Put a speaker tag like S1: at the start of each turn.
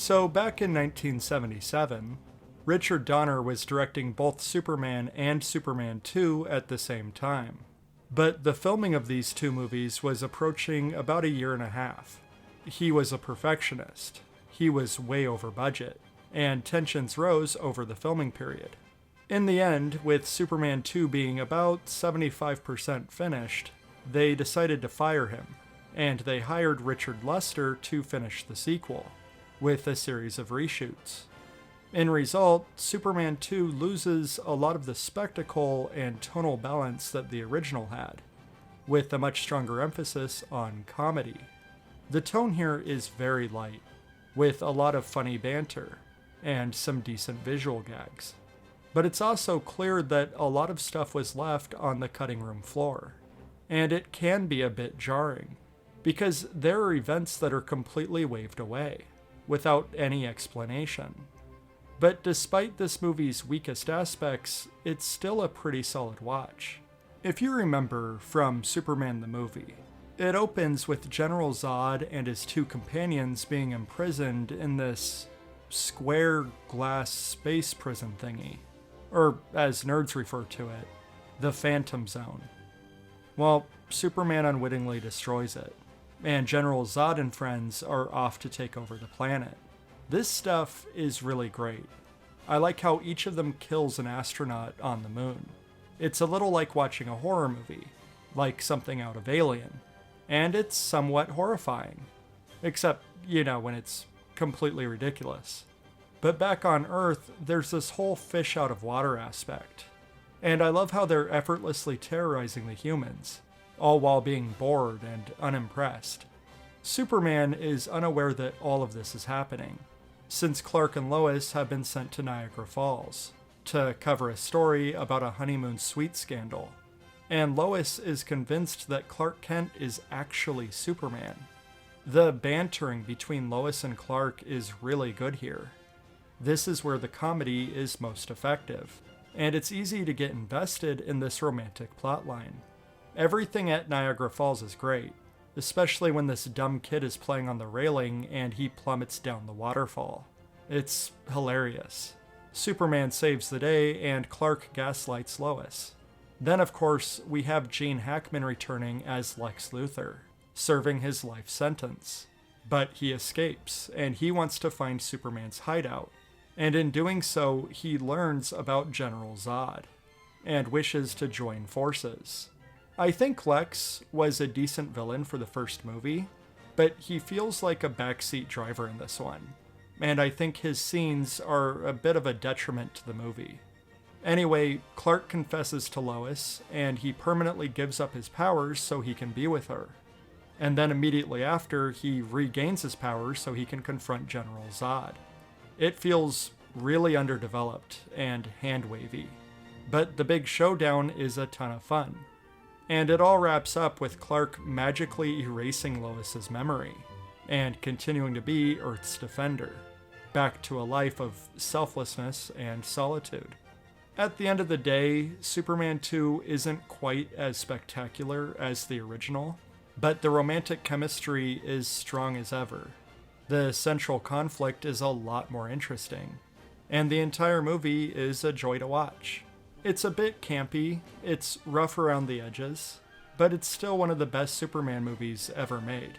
S1: So back in 1977, Richard Donner was directing both Superman and Superman 2 at the same time. But the filming of these two movies was approaching about a year and a half. He was a perfectionist. He was way over budget, and tensions rose over the filming period. In the end, with Superman 2 being about 75% finished, they decided to fire him, and they hired Richard Lester to finish the sequel, with a series of reshoots. In result, Superman 2 loses a lot of the spectacle and tonal balance that the original had, with a much stronger emphasis on comedy. The tone here is very light, with a lot of funny banter, and some decent visual gags. But it's also clear that a lot of stuff was left on the cutting room floor, and it can be a bit jarring, because there are events that are completely waved away, without any explanation. But despite this movie's weakest aspects, it's still a pretty solid watch. If you remember from Superman the movie, it opens with General Zod and his two companions being imprisoned in this square glass space prison thingy, or as nerds refer to it, the Phantom Zone. Well, Superman unwittingly destroys it, and General Zod and friends are off to take over the planet. This stuff is really great. I like how each of them kills an astronaut on the moon. It's a little like watching a horror movie, like something out of Alien, and it's somewhat horrifying. Except, when it's completely ridiculous. But back on Earth, there's this whole fish out of water aspect. And I love how they're effortlessly terrorizing the humans, all while being bored and unimpressed. Superman is unaware that all of this is happening, since Clark and Lois have been sent to Niagara Falls to cover a story about a honeymoon suite scandal. And Lois is convinced that Clark Kent is actually Superman. The bantering between Lois and Clark is really good here. This is where the comedy is most effective, and it's easy to get invested in this romantic plotline. Everything at Niagara Falls is great, especially when this dumb kid is playing on the railing and he plummets down the waterfall. It's hilarious. Superman saves the day and Clark gaslights Lois. Then, of course, we have Gene Hackman returning as Lex Luthor, serving his life sentence. But he escapes, and he wants to find Superman's hideout. And in doing so, he learns about General Zod, and wishes to join forces. I think Lex was a decent villain for the first movie, but he feels like a backseat driver in this one, and I think his scenes are a bit of a detriment to the movie. Anyway, Clark confesses to Lois, and he permanently gives up his powers so he can be with her. And then immediately after, he regains his powers so he can confront General Zod. It feels really underdeveloped and hand-wavy, but the big showdown is a ton of fun. And it all wraps up with Clark magically erasing Lois's memory, and continuing to be Earth's defender, back to a life of selflessness and solitude. At the end of the day, Superman 2 isn't quite as spectacular as the original, but the romantic chemistry is strong as ever. The central conflict is a lot more interesting, and the entire movie is a joy to watch. It's a bit campy, it's rough around the edges, but it's still one of the best Superman movies ever made.